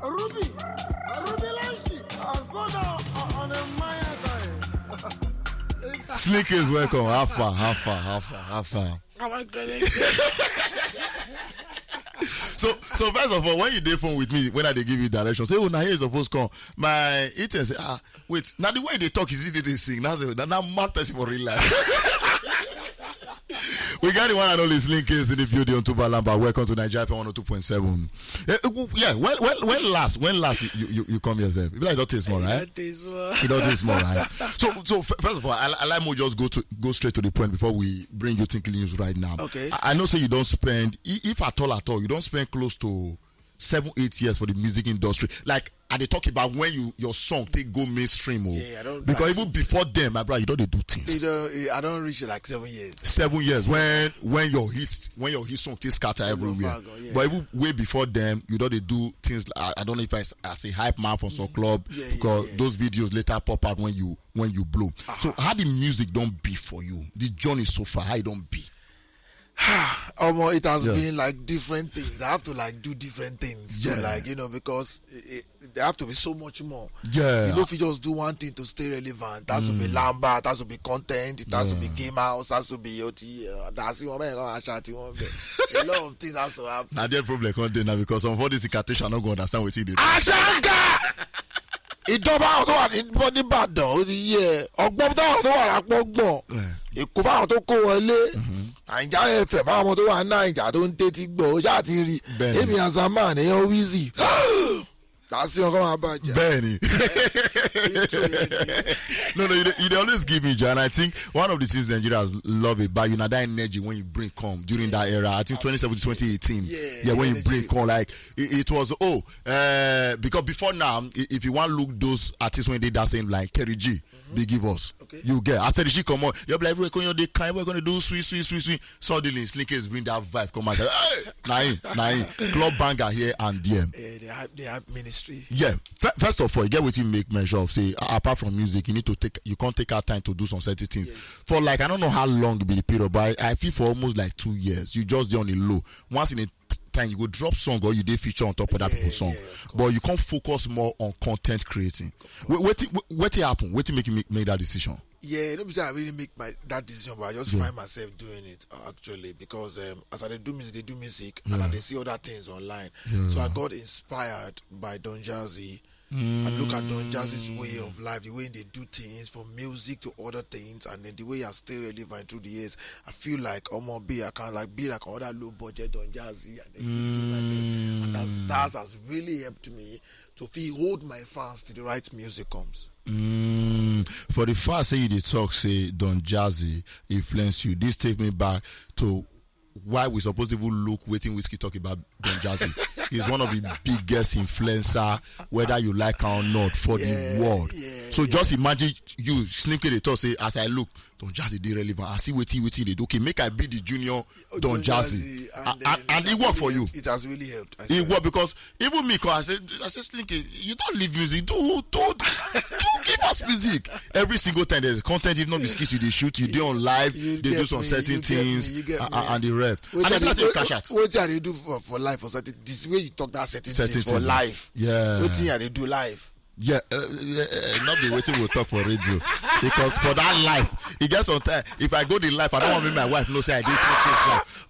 Ruby Lanshi, on a Maya time. Slick is welcome. How far. So first of all, when you dey phone with me, when I dey give you direction, say, oh, now here is supposed to come. My eating say, wait, now the way they talk is easy they sing. Now mad person for real life. We got the one and only Slim Case in the building on Tubalamba. Welcome to Naija FM 102.7. Yeah, when last you come yourself? You like don't taste more, right? You don't taste more, right? So first of all, I like more just go straight to the point before we bring you Tinkling News right now. Okay. I know say you don't spend, if at all, you don't spend close to 7-8 years for the music industry. Like, and they talk about when your song take go mainstream, I don't, because even before them, my brother, you don't do things. I don't reach like 7 years. 7 years when your hit song take scatter everywhere. But even way before them, you don't do things. I don't know if I say hype man for some club, because those videos later pop out when you blow. So how the music don't be for you? The journey so far, how it don't be? It has been like different things. I have to like do different things to like, because there have to be so much more. Yeah. You know, if you just do one thing to stay relevant, it has to be Lamba, it has to be content, it has to be game house, it has to be OT. That's one man. A lot of things has to happen. Now their problem content now, because some of this Katisha not going to understand what it is. Ashanga! Ìjọba àwọn tó wà ní Ìbàdàn ó ti yẹ ọgbọ́n táwọn tó wà lápọ́gbọ̀n Èkó fáwọn tó kó wọlé Naija FM fáwọn tó wà ní Naija tó ń tẹ́tí gbọ́ ó ṣáà ti rí èmi Azaman èèyàn Wizzy that's the come about Benny. No, you always give me joy, and I think one of the things Nigerians love about you, now that energy when you bring come during that era. I think 2017, 2018. When you bring come, like it was because before now, if you want to look those artists when they did that same like Terry G, they give us. You get as Terry G come on, you're like we're gonna do sweet. Suddenly, Slickers bring that vibe come out. Hey, nah, club banger here and there. They have ministry. Yeah. First of all, you get what you make measure of. Say apart from music, you can't take out time to do some certain things. For like I don't know how long it be the period, but I feel for almost like 2 years. You just on the low. Once in a time you go drop song or you did feature on top of that people's song, but you can't focus more on content creating. What happened? What make you make that decision? Yeah, don't be say I really make that decision, but I just find myself doing it actually because as I do music, they do music, and they see other things online. So I got inspired by Don Jazzy. And look at Don Jazzy's way of life, the way they do things from music to other things, and then the way I stay relevant through the years. I feel like I can like be like other low budget Don Jazzy, and then and that has really helped me to hold my fans till the right music comes. For the fact say you did talk say Don Jazzy influence you, this take me back to why we supposed to even look waiting Wizkid talk about Don Jazzy. He's one of the biggest influencer, whether you like or not, for the world. So just imagine you Slim K they talk say as I look, Don Jazzy they relevant. I see waiting they do. Okay, make I be the junior Don Jazzy, and it worked for you. It has really helped. It worked because even me, cause I said Slim K, you don't leave music. Do give us music. Every single time there's content, if not the skits you they shoot, you do on live, they do some certain things, and the rap. And that's a cash out. What do they do for life for certain? This way you talk that certain things for life. Yeah. What thing they do live? Yeah, not the waiting we'll talk for radio, because for that life, it gets on time. If I go the life, I don't want to make my wife know say I did Slim K's life.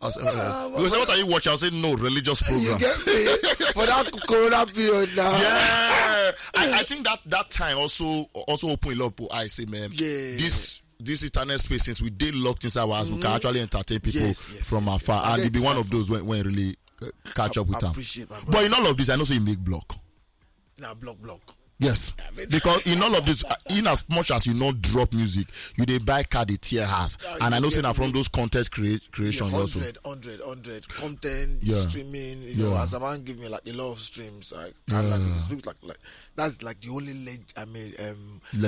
Because what are you watching? I'll say no religious program. You get me? For that Corona period now. Yeah, I think that time also open a lot of eyes. Say, man, this internet space, since we did locked inside our house, we can actually entertain people from afar, and it be one of those when really catch up with them. But in all of this, I know so you make block. Now block. Yes, because in all of this, in as much as you not drop music, you they buy card the tier has, and I know saying from those content creation also. 100 content streaming. You know, as a man give me like a lot of streams. Like it looks like that's like the only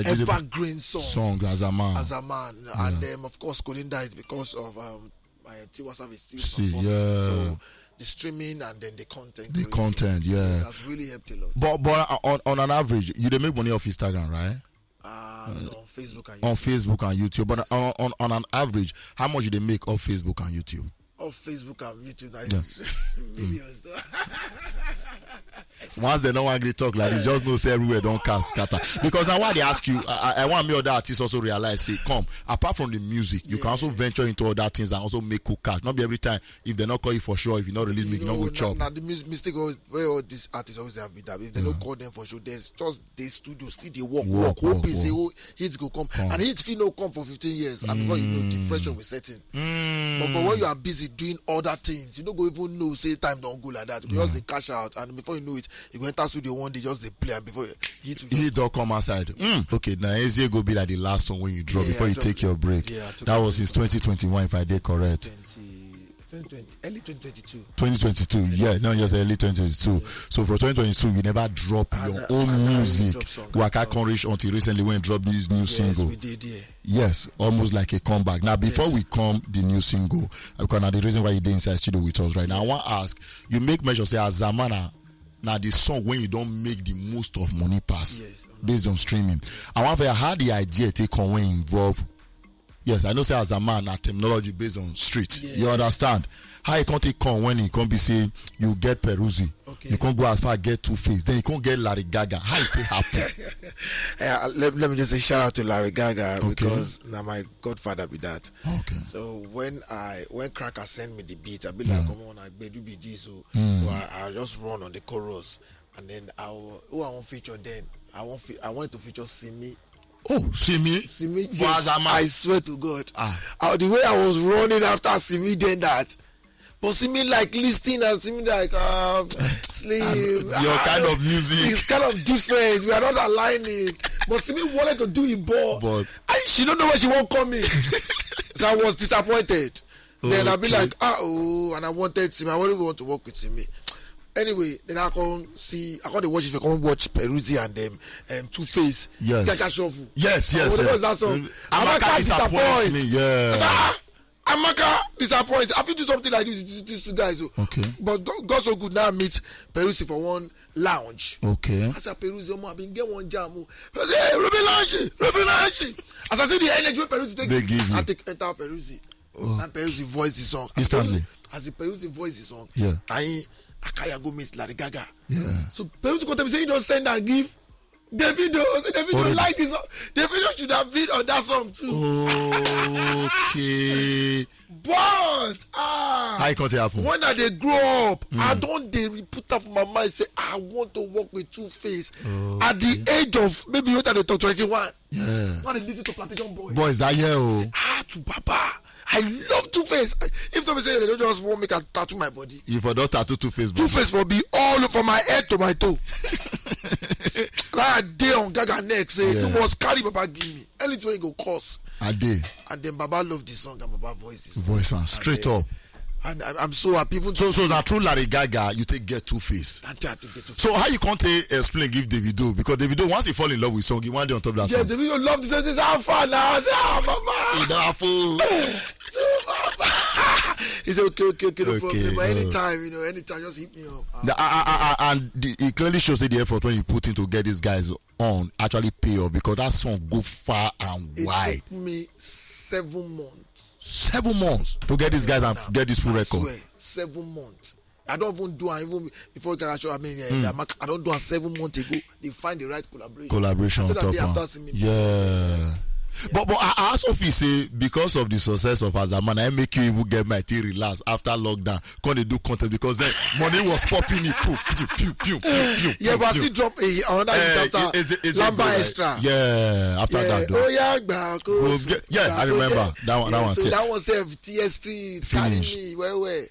evergreen song as a man. And of course, Colinda is because of my Tiwa Savage still performing. So the streaming and then the content. That's really helped a lot. But on an average, you don't make money off Instagram, right? No, on Facebook and YouTube. On Facebook and YouTube. But on an average, how much do they make off Facebook and YouTube? Off Facebook and YouTube, that's millions though. Once they don't want to talk like this, just know say everywhere don't cast scatter. Because now why they ask you, I want me other artists also realize, say, come, apart from the music, you can also venture into other things and also make cool cash. Not be every time, if they not call you for sure, if you not release me, you not go chop. Now the mistake always, where all these artists always have with that, if they don't call them for sure, there's just the studio, still they work, hoping say, oh, hits go come. And hits feel no come for 15 years, and before you know, depression will set in. But when you are busy doing other things, you don't go even know, say time don't go like that. Because they cash out, and before you know it, you go enter studio one day, just they play, and before he don't come outside. Okay, now Ezie go be like the last song when you drop before you take your break. That was since 2021, if I did correct. 2020, early 2022. 2022, yeah, not just early 2022. So for 2022, you never drop your own music. Waka can't reach until recently when you drop this new single. We did, yeah. Yes, almost like a comeback. Now, before we come the new single, because now the reason why you did inside studio with us right now, I want to ask, you make measure say as Zamana, now the song when you don't make the most of money pass based on streaming. I want to how the idea take on when involve. Yes, I know say as a man, a terminology based on street. You understand? How you can't take on when you can't be say you get Peruzzi. You can't go as far as get Two-Face. Then you can't get Larry Gaga. How it happen? Let me just say shout out to Larry Gaga because now my godfather be that. Okay. So when Cracker send me the beat, I be like, come on, I do be this. So I just run on the chorus, and then I won't feature then. I wanted to feature Simi. Oh, Simi, yes, I swear to God. The way I was running after Simi then that. But Simi like listening and Simi like Slim. Your kind of music. It's kind of different. We are not aligning. But Simi wanted to do it, but she don't know where she won't come in. So I was disappointed. Then I'll be like, and I wanted Simi. I really want to work with Simi. Anyway, then I can't watch if I can't watch Peruzzi and them Two-Face. Yes. Gaga Shuffle. Yes. What was that song? Amaka disappoints me. Yeah. Amaka disappoints. I feel do something like these two guys. Okay. But God so good now meet Peruzzi for one lounge. Okay. I said Peruzzi, I been get one jam. I said, hey, Ruby Lounge. As I see the energy when Peruzzi takes, they give you. I take enter Peruzzi. And Peruzzi voice the song. Instantly. As the Peruzzi voice the song. Yeah. Akaya go meet Larry Gaga. Yeah. So Peruzzi come tell me say you don't send and give Davido. Say Davido like this song. Davido should have been on that song too. Okay. But how it can't happen? When they grow up, I don't they put up my mind say I want to work with Two-Face at the age of maybe what they talk 21. Yeah. When they listen to Plantation Boys are here. To Papa. I love Two-Face. If somebody say they don't just want me to tattoo my body. You for don't tattoo Two-Face. Two-Face for be all from my head to my toe. Like a day on Gaga neck say you must carry Baba give me. Anything you go cost. A day. And then Baba love this song and Baba voice this song. Voice and straight up. And I'm so happy. Even so that true Larry Gaga, you take get Two-Face. So how you can't explain give Davido, because Davido once he fall in love with song, he want on top of that song. Yeah, Davido love this song. This how far now. I say, Mama. He don't fool. He said, okay, no problem. But anytime, just hit me up. And it clearly shows the effort when you put in to get these guys on actually pay off, because that song go far and wide. It took me 7 months. 7 months to get these guys and get this full record. Swear, 7 months. I don't even do it even before you can show. I don't do it 7 months ago. They find the right collaboration on top. Yeah. But I also feel say because of the success of Azaman, I make you even get my tea relax after lockdown. Can they do content because then money was popping it. Yeah, but I still drop another after Lamba Extra. Yeah, after that. Oh yeah, yeah, I remember that one. That one. So that one said TS3 finish. Where?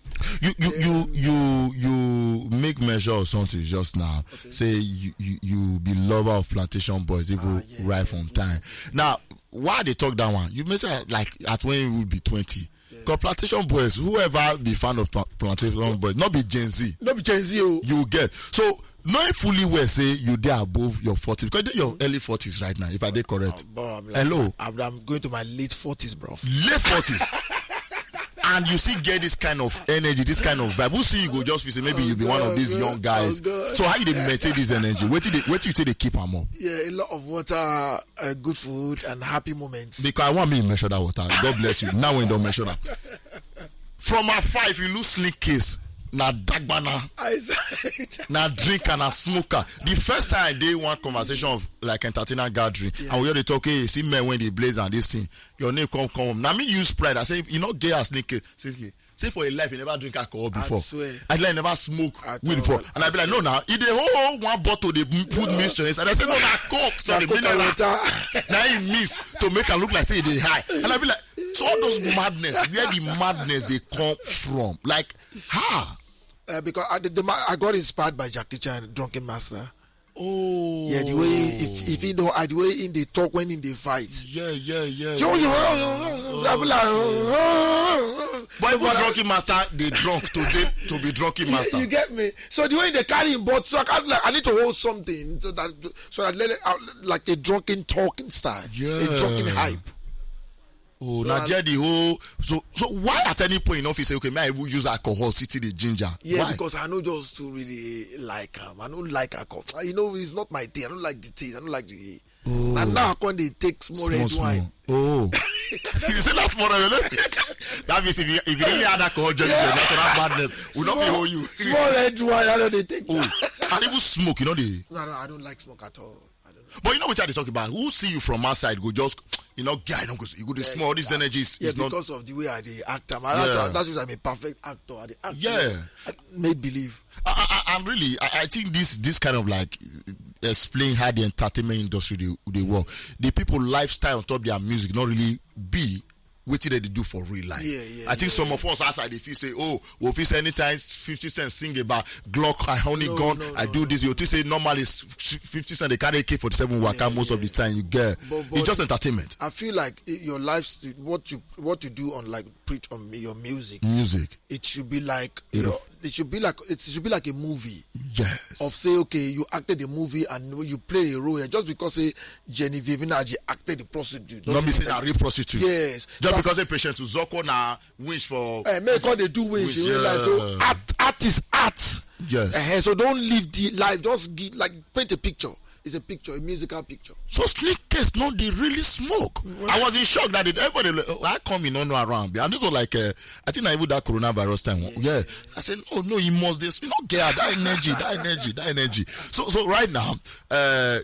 You make measure of something just now. Okay. Say you be lover of Plantation Boys even right from time. Now, why they talk that one? You may say like at when you will be 20. Because Plantation Boys, whoever be fan of Plantation Boys, not be Gen Z. Not be Gen Z. You get. So, knowing fully well, say you there above your 40s. Because they're your early 40s right now, if I did correct. Hello? I'm going to my late 40s, bro. Late 40s. And you still get this kind of energy, this kind of vibe. We'll see you go just say maybe you'll be one of these young guys. So how you maintain this energy? What do you say they keep them up? Yeah, a lot of water, good food, and happy moments. Because I want me to measure that water. God bless you. Now we don't measure that. From afar, if you lose slick case, na dagbana, I said, na drinker, na smoker. The first time I did one conversation of like entertainer gathering, and we hear they talk, hey, see men when they blaze and this thing, your name come. Now me use pride. I say, you know, gay as naked. Say for your life, you never drink alcohol before. I like never smoke weed before. And I be like, no, now, if they hold one bottle, they put mixture inside. I say, no, na coke. Sorry, mineral. Now he miss to make it look like say they high. And I be like, so all those madness, where the madness they come from? Like, how? Because I got inspired by Jackie Chan, Drunken Master. Oh, yeah, the way if you know, the way in they talk when in they fight. Yeah. But even Drunken Master, they drunk to be Drunken Master. You get me? So the way they carry him, but so I need to hold something so that let it out like a drunken talking style, a drunken hype. Oh, so now the whole so why at any point in office say okay, may I will use alcohol, city the ginger? Yeah, why? Because I know just to really like him. I don't like alcohol. You know, it's not my thing. I don't like the taste. I don't like the. Oh. And now when they take small red wine. Oh, you say that's small red wine. That means if you really had alcohol, just that madness will not be hold you. Small red wine. I know they take. Oh, and even smoke. You know they. No, I don't like smoke at all. But you know what they talk about? Who see you from outside go just, you know, guy don't go. You go to small. This energy is not because of the way I the actor. That's why I'm a perfect actor. I made believe. I'm really. I think this kind of like explain how the entertainment industry they work. The people lifestyle on top of their music not really be what did they do for real life. I think some of us outside if you say, oh, well, if you say anytime 50 Cent sing about Glock, I only I do this. You say normally is 50 Cent they carry AK-47 waka most of the time you get. But it's just entertainment. I feel like your life, what you do on like preach on your music. It should be like it should be like a movie. Yes. Of say okay, you acted a movie and you play a role here just because say Genevieve Nnaji acted the prostitute. Not be saying a real prostitute. Yes. Just because a patient to Zoko na wish for. Make all they do wish. You realize so art is art. Yes. So don't live the life. Just paint a picture. It's a picture, a musical picture. So Slick Case, no, they really smoke. I was in shock that everybody, I come in, no around. And this was like, I think I even that coronavirus time. Yeah. I said, no, you must this. You know, get that energy. So right now,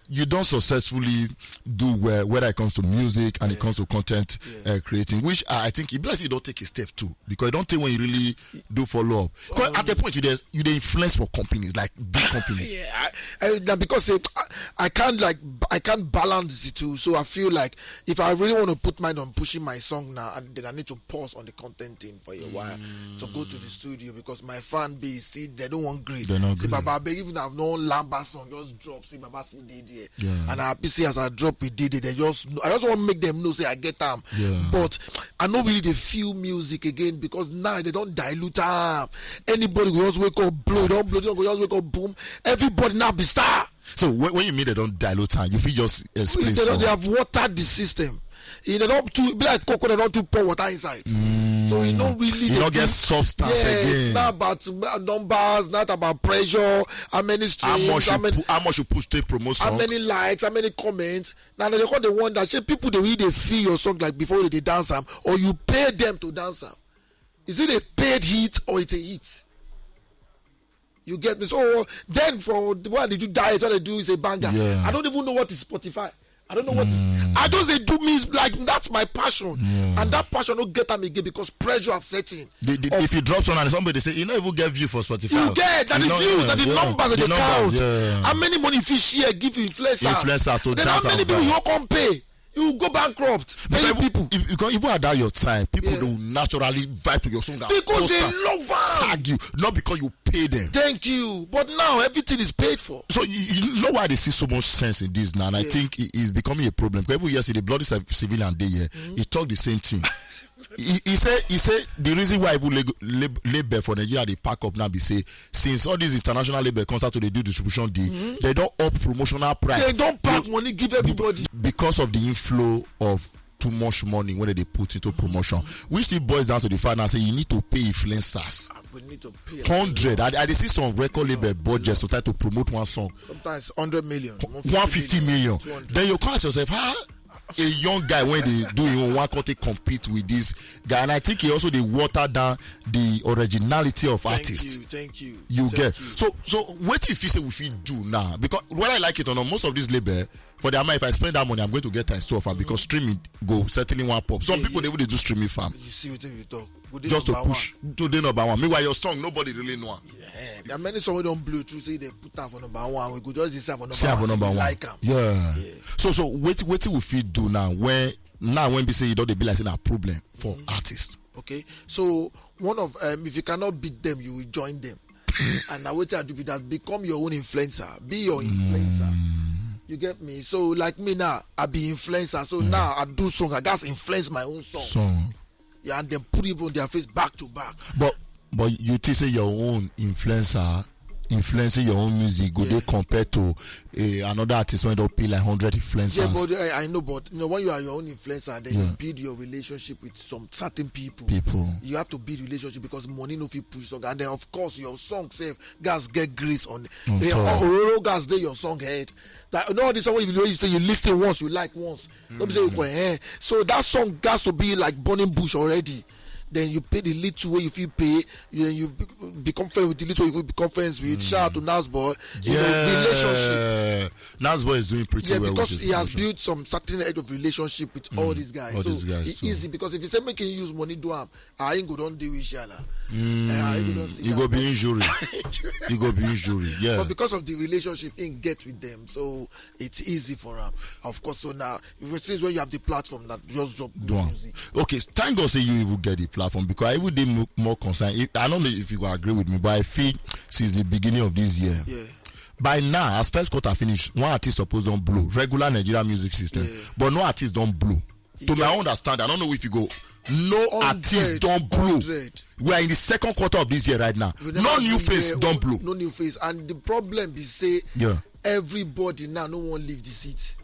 you don't successfully do well, whether it comes to music and it comes to content creating, which I think it bless you don't take a step too, because you don't take when you really do follow up. At a point, you the influence for companies, like big companies. Because I can't balance the two, so I feel like if I really want to put mine on pushing my song now, and then I need to pause on the content thing for a while to go to the studio because my fan base they don't want great. See, Baba, even I've no Lamba song just drop. See, Baba still did it, and I happy see as I drop it did it. I just want to make them know say I get them, but I don't really they feel music again because now they don't dilute them. Anybody will just wake up blow, don't blow, just wake up boom. Everybody now be star. So when you mean they don't dilute time, you feel just explain. They have watered the system. They don't too be like cocoa. They don't too pour water inside. So you don't really. You don't get substance again. It's not about numbers, not about pressure. How many streams? How much you push to promote song? How many likes? How many comments? Now they call the one that say people they really feel your song like before they dance them, or you pay them to dance them. Is it a paid hit or it's a hit? You get me? So then for what did you diet? What they do is a banger. I don't even know what is Spotify. I don't know what is. I just they do me like that's my passion, and that passion don't get them again because pressure have set in. If you drop something and somebody say you know even get view for Spotify. You get that the views, that the numbers and the count. How many money if you share give influencers? So then how many people you can't pay? You go bankrupt. Many people. Even at that your time, people will naturally vibe to your song. Because they love sag you, not because you pay them. Thank you. But now everything is paid for. So you know why they see so much sense in this now, and I think it is becoming a problem. Because every year see the bloody civilian day here, he talk the same thing. He said the reason why people labor for Nigeria they pack up now be say since all these international labor comes out to they do distribution deal, they don't up promotional price. They don't pack money give everybody because of the inflow of too much money when they put into promotion. Which still boils down to the fact that say you need to pay influencers. We need to pay 100. I see some record label budget sometimes to promote one song. Sometimes 100 million, 150 million. 200. Then you ask yourself, a young guy when they do him one country compete with this guy, and I think he also they water down the originality of artists. Thank you. So what if you say we fit do now? Because whether I like it or not, most of this label for their money, if I spend that money, I'm going to get times 2 of because streaming go settling one pop. Some people they would do streaming farm. You see what we talk. Just to push to the number one. Meanwhile, your song nobody really know. Yeah, there are many songs we don't blow through. Say they put that for number one. We could just decide for number one. Like them. Yeah. So what we fit do now? When we say you don't be like saying a problem for artists. Okay. So one of if you cannot beat them, you will join them. And now what I do with that, become your own influencer. Be your influencer. You get me? So like me now, I be influencer. So now I do song. I just influence my own song. Yeah, and then put it on their face back to back. But you say your own influencer influencing your own music, go they compare to another artist when they pay like 100 influencers? Yeah, but I know, but when you are your own influencer, then you build your relationship with some certain people. You have to build relationship because money no fit push song, and then of course your song save gas get grace on it. Gas dey your song head. That all this song you say you listen once, you like once. Don't be say you go so that song has to be like burning bush already. Then you pay the little way you feel pay. Then you become friends with the little you become friends with. Shout out to Nasboy. Relationship. Nasboy is doing pretty well. Because he has built some certain edge of relationship with all these guys. It's easy because if you say making use money do am, I ain't go don't deal with Shala. You go be injury. You go be injury. Yeah. But because of the relationship he get with them, so it's easy for him. Of course, so now since when you have the platform that just drop music. Okay, thank God say you will get the platform because I would be more concerned. I don't know if you will agree with me, but I feel since the beginning of this year, by now, as first quarter finish, one artist supposed don't blow regular Nigerian music system, but no artist don't blow. To my understanding, I don't know if you go. No artist don't blow. We are in the second quarter of this year right now. No new face don't blow. No new face, and the problem is say everybody now no one leave the seat.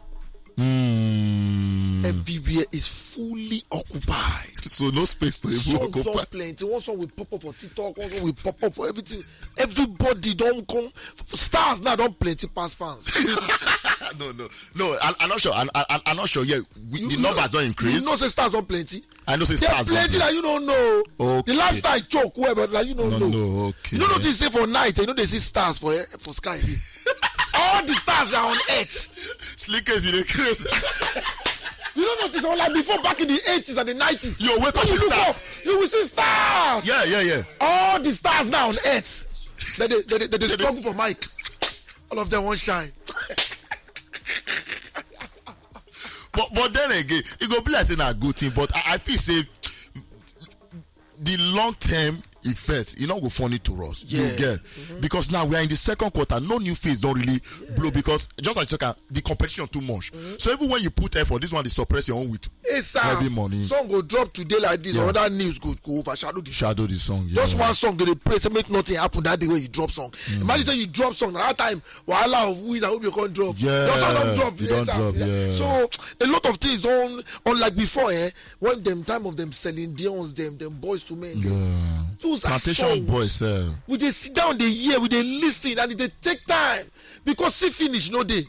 Everywhere is fully occupied. So no space to even occupy. Plenty. One song will pop up for TikTok, one song will pop up for everything. Everybody don't come. Stars now don't plenty pass fans. No. I'm not sure. I'm not sure. Yeah, the numbers don't increase. You know, say stars don't plenty. I know say stars. There's plenty that you don't know. Okay. The lifestyle choke, whoever that you don't know. No, okay. You don't know this say for night. You know they see stars for sky. All the stars are on earth. Slickers in the crazy. You don't notice all like before back in the 80s and the 90s. Yo, wake up the stars. You will see stars. Yeah. All the stars now on earth. They struggle for Mike. All of them won't shine. but then again, it go be like saying a good thing. But I feel say the long term effects, you know, go funny to us. You get because now we are in the second quarter. No new face don't really blow because just like the competition too much. So even when you put effort, this one they suppress your own with heavy money. Song go drop today like this, or other news go overshadow the song. Just one song they pray to make nothing happen that day when you drop song. Imagine say you drop song that time. Wahala of who is I hope you can't drop. Your song don't drop. You don't drop. So a lot of things on unlike before. When them time of them selling Dion's them Boys to Men. Those Plantation Boys. We just sit down the year, we they listen, and they take time because see finish no day.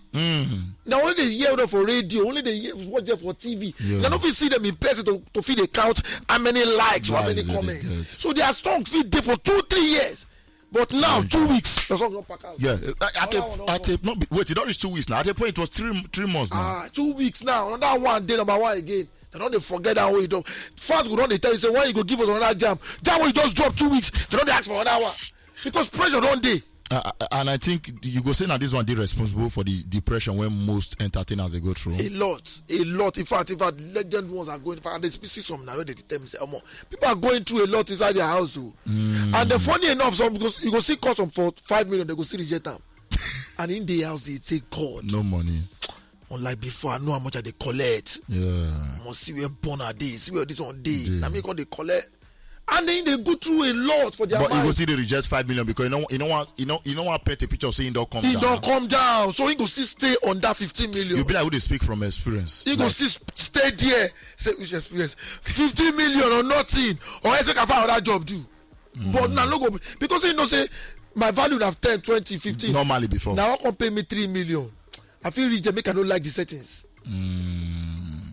Now only they hear them for radio, only they watch them for TV. They don't see them in person to feed the count how many likes or how many comments. So their song feed there for 2-3 years. But now 2 weeks, the song don't pack out. Wait, it don't reach 2 weeks now. At the point it was 3 months now. 2 weeks now. Another one day number one again. They don't forget that way you don't. Fans go on, they tell you say why you go give us another jam. Jam when you just drop 2 weeks. They don't ask for another one because pressure don't day. And I think you go say now this one they responsible for the depression when most entertainers they go through. A lot. In fact, legend ones are going. In fact, they see some now they tell me say, people are going through a lot inside their house. And the funny enough, some because you go see cost them for 5 million, they go see reject them. And in the house they take God. No money. Unlike before, I know how much they collect. I must see where born are they, see where this one day. Now me they collect, and then they go through a lot for their. But mind. You go see they reject 5 million because you know what paint a picture saying don't come down. He don't come down, so he go still stay on that 15 million. You be like who they speak from experience. He go still stay there. Say which experience? 15 million or nothing, or else I can find another job do. But now no go because he know say my value would have 10, 20, 15. Normally before. Now I can pay me 3 million. I feel rich, make I don't like the settings.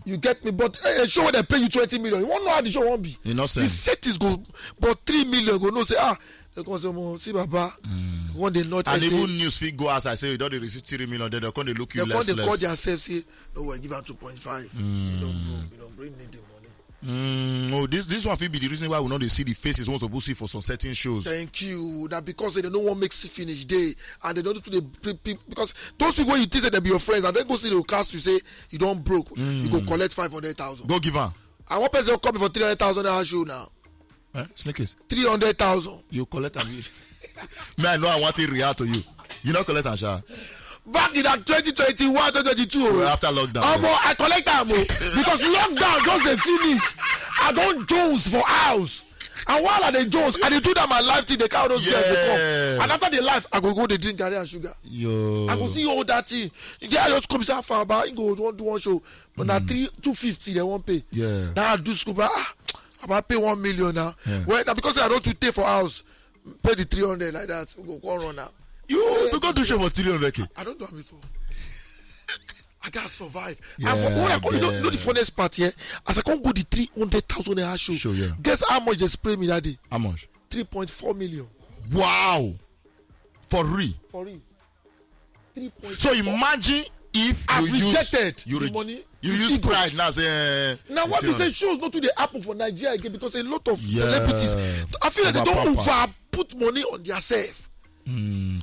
You get me? But a show where they pay you 20 million, you won't know how the show won't be. You know, the set is go, but 3 million go no say they come say, see Baba, one day not. And even news feed go as I say, you don't receive 3 million, then they come they look you less. They call themselves say, no, we give out 2.5. You don't bring me the money. Oh, this one will be the reason why we not see the faces once supposed to see for some certain shows. Thank you. That because they don't want make see finish day and they don't do the because those people you think that they be your friends and then go see the cast you say you don't broke, you go collect 500,000. Go give her. And one person will come for 300,000 a show now. Sneakers. 300,000. You collect and me, I know I want to react to you. You not collect and share. Back in that 2021, 2022. After lockdown. I collect them because lockdown just they finish. I don't Jones for house. And while I they Jones, I they do that my life thing, they count those girls they come. And after the life, I go they drink garri and sugar. Yo. I go see all that thing. Yeah, I just come say far about go want do one show. But now 250 they won't pay. Yeah. Now I do school, I pay 1 million now. Yeah. Well, now because I don't to pay for house, pay the 300 like that. We go run now. You to go do show for 300K. I don't do it before. I gotta survive. Yeah, you know the funniest part here? As I can't go the 300,000 a show. Yeah. Guess how much they spray me that day? How much? 3.4 million. Wow. For real. For real. 3.4. So imagine if I've you rejected use the money. You use pride now. Say, now what we say shows not to the apple for Nigeria again because a lot of celebrities. I feel like they don't over put money on themselves.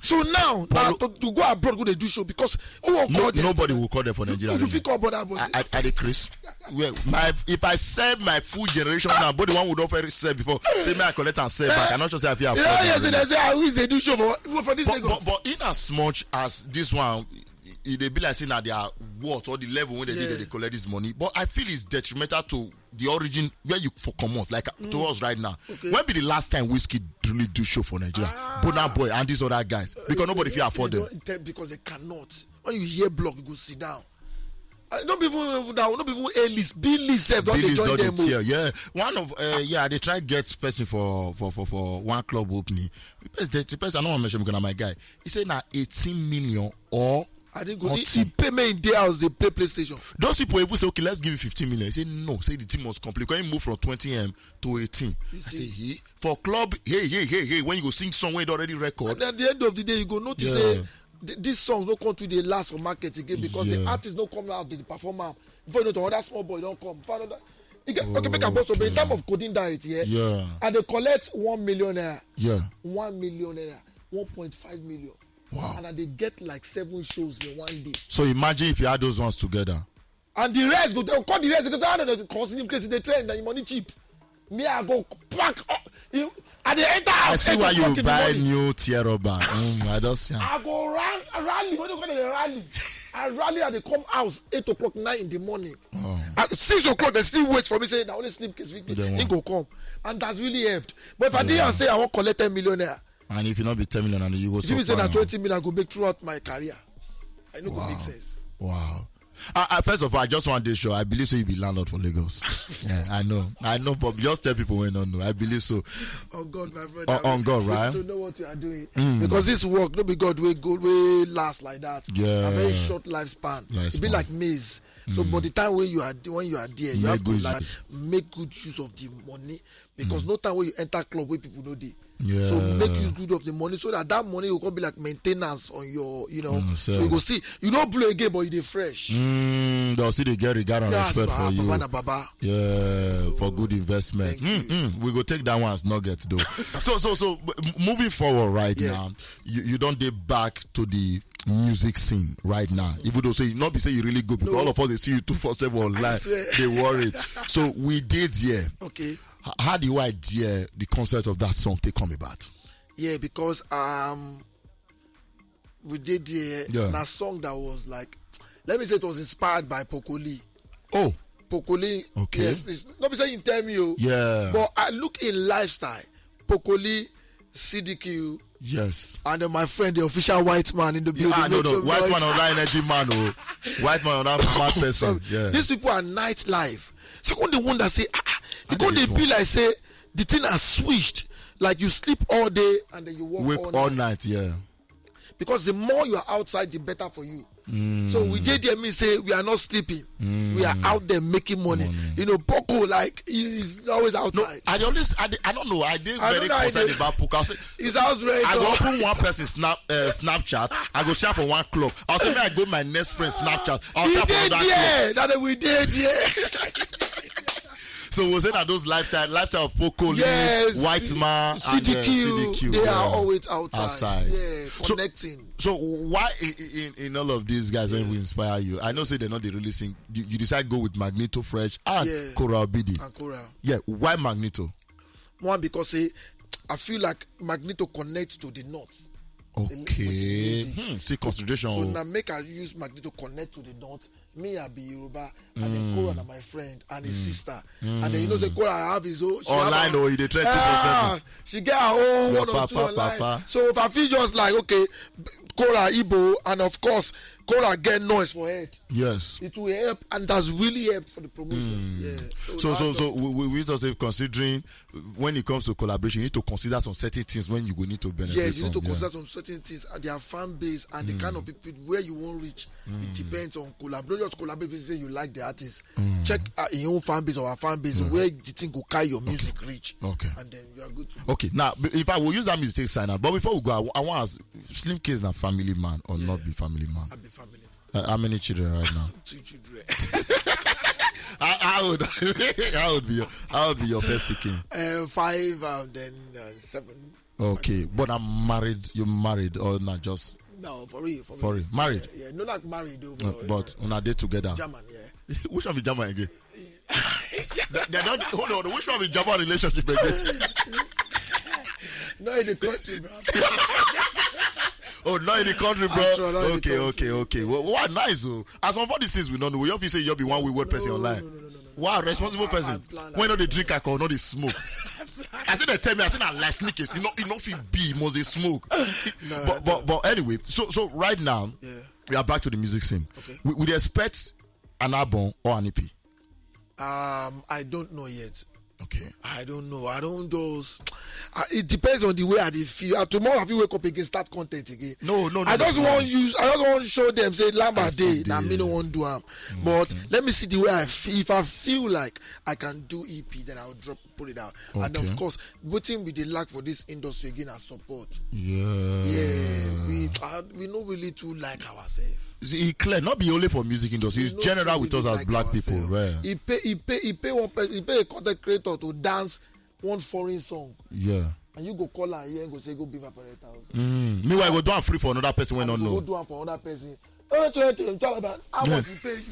So now to go abroad go they do show because nobody will call them for Nigeria. You think about that? I Chris. Well, if I sell my full generation now, but the one would offer sell before. Say me I collect and sell back. I'm not sure say I feel. They say I wish they do show for this Lagos. But in as much as this one, they be like saying that they are what or the level when they collect this money. But I feel it's detrimental to the origin where you for come out like to us right now. Okay. When be the last time Wizkid really do show for Nigeria? Burna Boy and these other guys because nobody feel afford them. Because they cannot. When you hear block, you go sit down. Not be even A-list, B-list. Don't they join them? Yeah, one of they try get person for one club opening. The person I don't want to mention because I'm my guy. He said now 18 million or. I didn't go. He pay me in their house. They play PlayStation. Those people even say, okay, let's give you 15 million. He say no. Say the team must complete. Can you move from 20M to 18? I say for club. Hey. When you go sing song when it already record. And at the end of the day, you go notice these songs don't come to the last for market again because the artists don't come out. They perform out. Before you know, that small boy don't come. Okay, make a boss. But in terms of coding diet, and they collect 1 million naira. 1 million naira, 1.5 million. Wow. And they get like 7 shows in one day. So imagine if you had those ones together. And the rest go, they'll call the rest because I don't know, costing place in the trend and the money cheap. Me, I go pack at the enter. I see why you buy new tier rubber. I just I go rally. When you call it a rally, I rally and they come house 8 o'clock 9 in the morning. At 6 o'clock, they still wait for me saying, I only sleep case he go come. And that's really helped. But if I didn't say I want collect 10 million naira. And if you not be 10 million and you go so far. If you say that 20 million, I go make throughout my career. I know it makes sense. Wow. First of all, I just want this show. I believe so you be landlord for Lagos. Yeah, I know, but just tell people when don't know. I believe so. On God, my brother. On God, right? To know what you are doing. Because this work, no be God will last like that. Yeah. A very short lifespan. It be like maze. So by the time when you are there, you have to make good use of the money. Because no time when you enter club where people know they. Yeah. So make use good of the money so that money will be like maintenance on your, so you go see, you don't blow again, but you fresh. They'll see they get regard and respect for you. Baba. Yeah, for good investment. We go take that one as nuggets though. so moving forward right now, you don't get back to the music scene right now. Even though say not be say you really good because all of us they see you 247 online. They worried. So we did Okay. How do you idea the concept of that song take come about? Yeah, because we did a song that was like, let me say it was inspired by Pokoli. Oh, Pokoli. Okay. Yes, not be saying tell me but I look in lifestyle. Pokoli, CDQ. Yes. And then my friend, the official white man in the building. No. White man on that energy man. White man on that mad person. Yeah. These people are nightlife. So when they wonder say, because they be like say the thing has switched. Like you sleep all day and then you wake all night. Yeah. Because the more you are outside, the better for you. So we did there, me say we are not sleeping. We are out there making money. You know, Poco, like, he's always outside. No, I don't know. I did very concerned about Poco. His house rent. I go open one person Snapchat. I go share for one club. I'll say, I go my next friend Snapchat. I'll share for another club. That we did, yeah. So was it that those lifestyle of Poco, yes, White Man, CDQ, they are always outside. Yeah, connecting. So why in all of these guys when we inspire you? I know say they're not the really sing. You decide go with Magneto Fresh and Coral BD. And Coral. Yeah, why Magneto? One, because I feel like Magneto connects to the north. Okay. See consideration. So now make I use Magneto connect to the north. Me, I be Yoruba, and then Cora and my friend and his sister, and then you know, say Cora have his own online. Or they try 247. She get her own one or two online. So if I feel just like okay, Cora Igbo, and of course Cora get noise for head. Yes, it will help, and that's really helped for the promotion. Yeah. So we just say considering when it comes to collaboration, you need to consider some certain things when you will need to benefit. Yes, you need to consider some certain things and their fan base and the kind of people where you won't reach. It depends on collaboration. Just collaborate if you say you like the artist. Check in your own fan base or our fan base where the thing will carry your music reach. Okay. And then you are good to go. Okay. Now, if I will use that music sign out, but before we go, I want to ask, Slim K is not family man or not be family man? I be family. How many children right now? 2 children. How would be your best speaking? 5 and then 7. Okay, but I'm married. You're married or not? Just no, for real. Married. Yeah, not like married though. But on a day together. German, yeah. Which one be German again? They don't. Hold on. Which one be German relationship again? No, in the country, bro. Oh, not in the country, bro. Okay. Well, why nice, though? As of all these things we don't know, we obviously say you'll be one word person online. No. Wow, responsible person. When not they drink alcohol, not they smoke. I said they tell me, I said that like sneakers, you know, feel be must they smoke. But anyway, so right now, we are back to the music scene. Okay. Would you expect an album or an EP? I don't know yet. Okay. I don't know. I don't just. It depends on the way I feel. Tomorrow, if you wake up again, start content again. No. I just want to show them say Lamba day. Now me no want to do them. But let me see the way I feel. If I feel like I can do EP, then I'll put it out. Okay. And of course, waiting with the lack for this industry again as support. Yeah. We not really too like ourselves. It's clear, not be only for music industry. It's general with us as black people. Right? He pay a content creator to dance one foreign song. Yeah. And you go call her here and go say go be for 100,000. Meanwhile, go do am free for another person when not know. Go do am for another person. Talk about how much he pay you.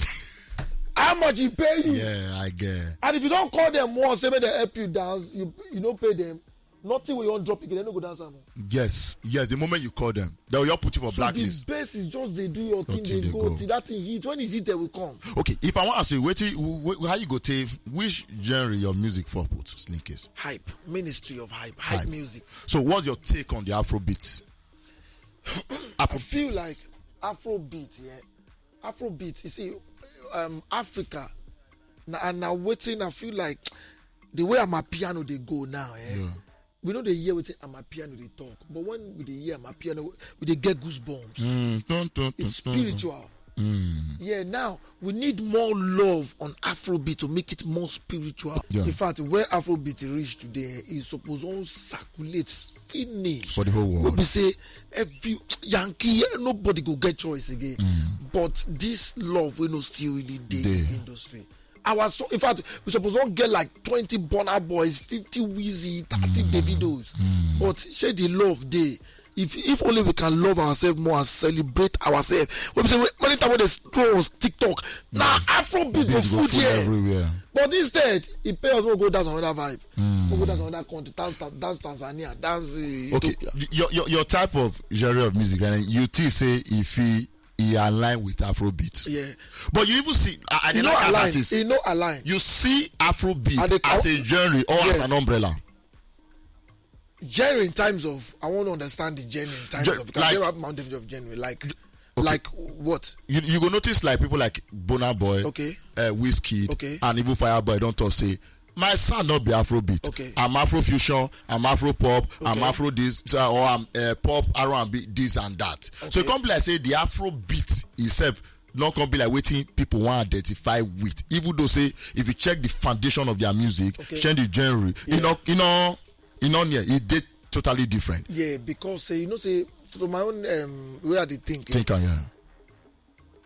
How much he pay you? Yeah, I get. And if you don't call them once, say they help you dance, you don't pay them. Nothing will you drop again. They don't go dance. Yes. The moment you call them, they will put you for blacklist. The base is just they do your thing. They go till that thing hit. When is it they will come? Okay, if I want to say, how you go take which genre your music for put Slinkers? Hype, ministry of hype music. So, what's your take on the Afrobeats? I feel like Afrobeat, Afrobeat. You see, Africa. Now waiting. I feel like the way my piano they go now, we know the year with my piano they talk, but when we the hear my piano, we they get goosebumps. It's spiritual. Yeah, now we need more love on Afrobeat to make it more spiritual. Yeah. In fact, where Afrobeat reached today is supposed to circulate, finish for the whole world. We say every Yankee, nobody go get choice again. But this love we know still really dey in the industry. In fact, we're supposed to get like 20 Burna Boys, 50 Wizzy, 30 Davidos. But share the love day. If only we can love ourselves more and celebrate ourselves. When we say many times when they throw us TikTok, now Afrobeat go food here. Everywhere. But instead, it pay us we'll go dance on another vibe. We'll go dance on another country, dance Tanzania, dance Ethiopia. Your type of genre of music, right? You say if he align with Afrobeat. Yeah. But you even see, I didn't like artists. He no align. You see Afrobeat as a genre or as an umbrella. Genre in terms of, I want to understand the genre in terms of, because there are mountains of genre. Like what? You go notice like people like Burna Boy, okay, Wizkid, okay, and even Fireboy don't talk say my sound not be Afrobeat. Okay. I'm Afrofusion, I'm Afropop, Okay. I'm Afro this, or I'm pop, R&B, this and that. Okay. So it can't be like say the Afrobeat itself not can be like waiting people want to identify with. Even though say if you check the foundation of their music, Okay. change the genre, Yeah. it did totally different. Yeah, because say from my own way I dey think. Think yeah.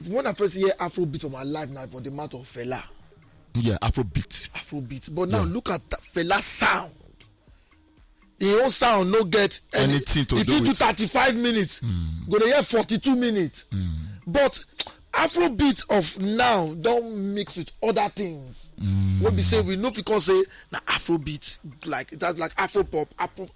When I first hear Afrobeat for my life now for the matter of Fela. Yeah, Afrobeat. Afrobeat. But now look at that Fela sound. His own sound no get anything to if do you do with 35 minutes, go to hear 42 minutes. But Afrobeat of now don't mix with other things. What we say we know if you can say na Afrobeat like that's like Afropop,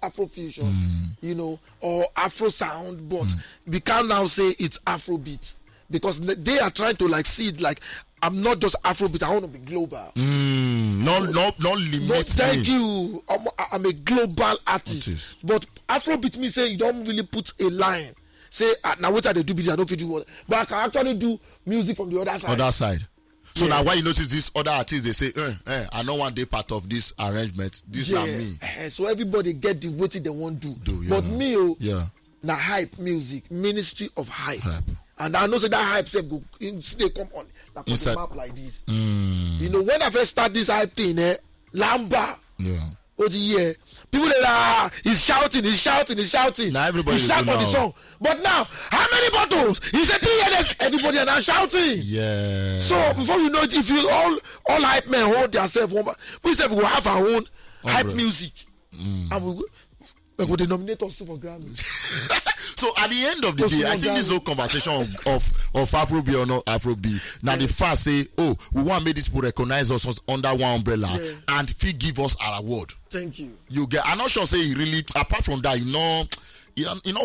Afrofusion, or Afro sound, but we can now say it's Afrobeat because they are trying to like see it like I'm not just Afrobeat, I want to be global. No limit. No, thank you. I'm a global artist. But Afrobeat means say you don't really put a line. Say now what I do business, I don't fit do what, but I can actually do music from the other side. So now why you notice this other artists they say, I don't want to be part of this arrangement. This not me. So everybody get the what they want to do. But me, na hype music, ministry of hype. And I know say that hype self go they come on like the map like this. When I first start this hype thing, Lamba. What year? People that he's shouting. Now everybody he shout on the song. But now, how many bottles? He said 3 years. Everybody are now shouting. Yeah. So before you know it, if you all hype men hold themselves, we say we will have our own hype music, and we will denominate us too for Grammys. So at the end of the day, I think this whole conversation of Afrobeat or not Afrobeat, now the fans say, oh, we want to make this people recognize us under one umbrella and if he give us our award. Thank you. You get. I'm not sure say he really. Apart from that, you know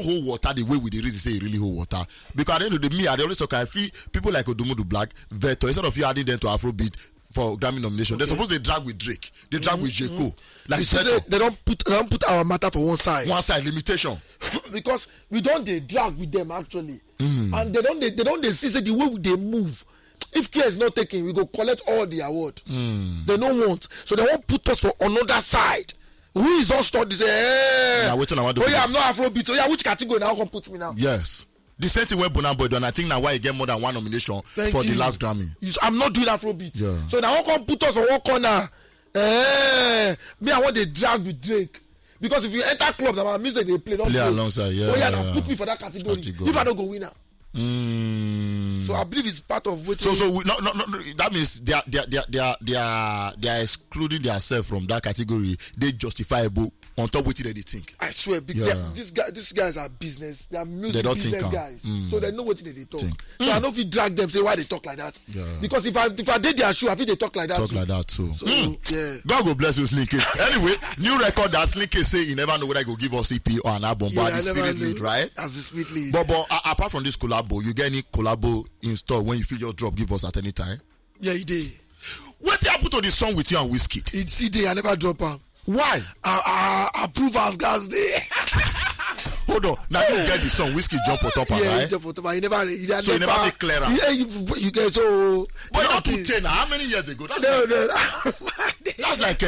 hold water the way we the reason say he really hold water because at the end of the day, I always talk. I feel people like Odomodu Black, Veto, instead of you adding them to Afrobeat for Grammy nomination, they're supposed to drag with Drake, they drag with J. Cole. Like you say they don't put our matter for one side. One side limitation. Because we don't they drag with them actually, and they don't see say the way they move. If care is not taken, we go collect all the award. They don't want, so they won't put us for another side. Who is not studied? They say, hey, I'm not Afrobeat. Oh yeah, which category now can put me now? Yes. The same thing when Burna Boy done. I think now why you get more than one nomination the last Grammy. I'm not doing Afrobeat. Yeah. So now one can put us for one corner. Me, I want the drag with Drake. Because if you enter club, the music they play, play alongside. Now put me for that category. If I don't go winner. So I believe it's part of what. So no, that means they are excluding themselves from that category. They justifiable on top what they think. I swear, these guys are business. They are music business guys. So they know what they talk. So I know if you drag them, say why they talk like that. Because if I did their shoe, I think they talk like that. Too. So, God will bless you, Slinky. Anyway, new record that Slinky say he never know whether he go give us EP or an album, but the spirit lead, right? As the spirit lead. But apart from this collabo, you get any collabo in store when you feel your drop, give us at any time? Yeah, you did. What did I put on the song with you and Wizkid? It's CD, I never drop am. Why? I approve as guys there. Hold on. Now you get the song Wizkid jump on top of right? Yeah, jump on top. He never make clearer. Yeah, you get so. But you not too 10. How many years ago? That's like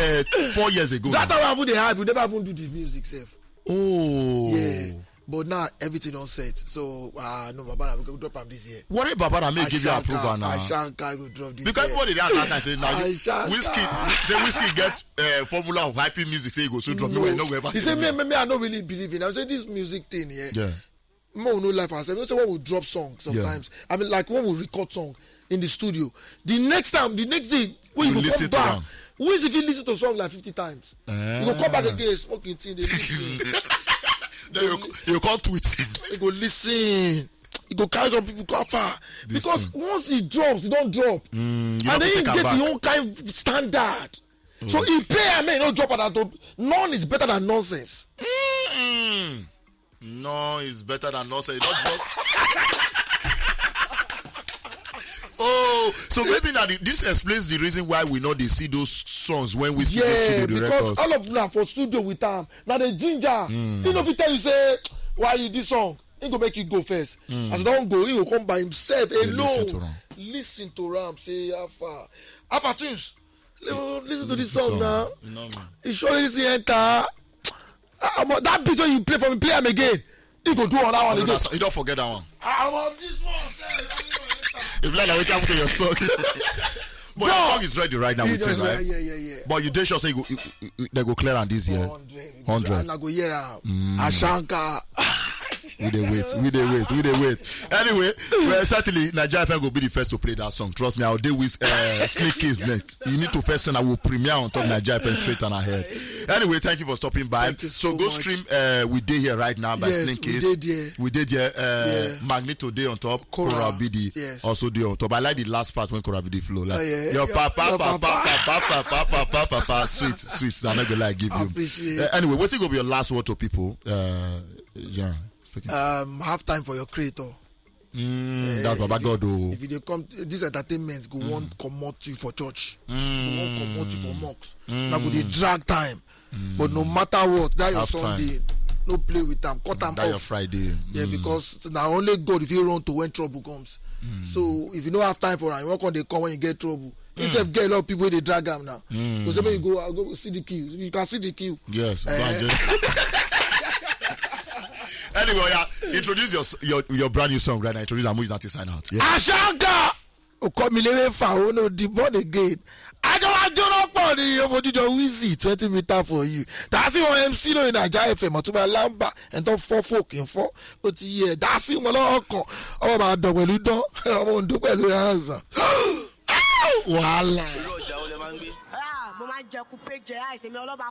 4 years ago. That time I put the hype. We never even do the music safe. Oh. Yeah. But now everything on set. So no, Babana, we go drop him this year. What if Babana may give you approval now? I shan't go drop this because year. everybody there last time say now Wizkid gets formula of hype music say he go so drop me no ever. He say me I don't really believe in. I say this music thing here. Yeah. More no life ourselves. You know, when we drop songs sometimes. Yeah. I mean, like when we record song in the studio. The next day when you come back. Who is if you listen to a song like 50 times? You go come back again, smoking thing. They listen. Then you can't tweet. You go listen. You go carry some people go far. Because once he drops, he don't drop. And then he get his own kind of standard. So he pay and man, he don't drop at that. None is better than nonsense. No, it's better than nonsense. He don't drop. Oh, so maybe now this explains the reason why we know they see those songs when we see the studio the because records. all of them for studio with them. Now the ginger, you know, if he tell you say why you this song, he go make you go first. As don't go, he will come by himself alone. Listen to Ram, say Alpha things. Listen to this song now. You know me. It's surely this enter. That beat when you play for me, play him again. You go do another one again. You don't forget that one. I'm on this one. If like wait after your song. But your song is ready right now with him, right? Yeah. But you dare sure say they go clear on this year. 100. And I go hear out. Ashanka. We dey wait. Anyway, well, certainly Naija FM will be the first to play that song. Trust me, I'll deal with Snake Case neck. You need to first send. I will premiere on top Naija FM straight and ahead. Anyway, thank you for stopping by. So go much. Stream. We did here right now by Snake Case. We did here. Magneto day on top. Kora BD also day on top. I like the last part when Kora BD flow. Like your papa. Sweet. I'm not gonna lie, give you. Anyway, what's gonna be your last word to people? Yeah. Have time for your creator. That's Baba God. If you come, this entertainment go want commot you for church. Go want commot you for mocks. Now go dey drag time. But no matter what, that your Sunday, no play with them. Cut them off. That your Friday. Yeah, because now only God if you run to when trouble comes. So if you don't have time for them, you won't come when you get trouble. Instead of get a lot of people they drag them now. Because when you go, I'll go see the queue. You can see the queue. Yes. Anyway, introduce your brand new song right now. Introduce and not to sign out. Yeah. Ashanka! Okomilere fa no the born again. I don't do not body of Wizkid 20 meter for you. That's it on MC no in Naija FM to my lamba and don't for folk in for. But yeah, that's it. Well, about the well, you don't. I won't do well with answer. Voila. mo máa ń jẹ kú pé jẹ àìsèmi ọlọ́ba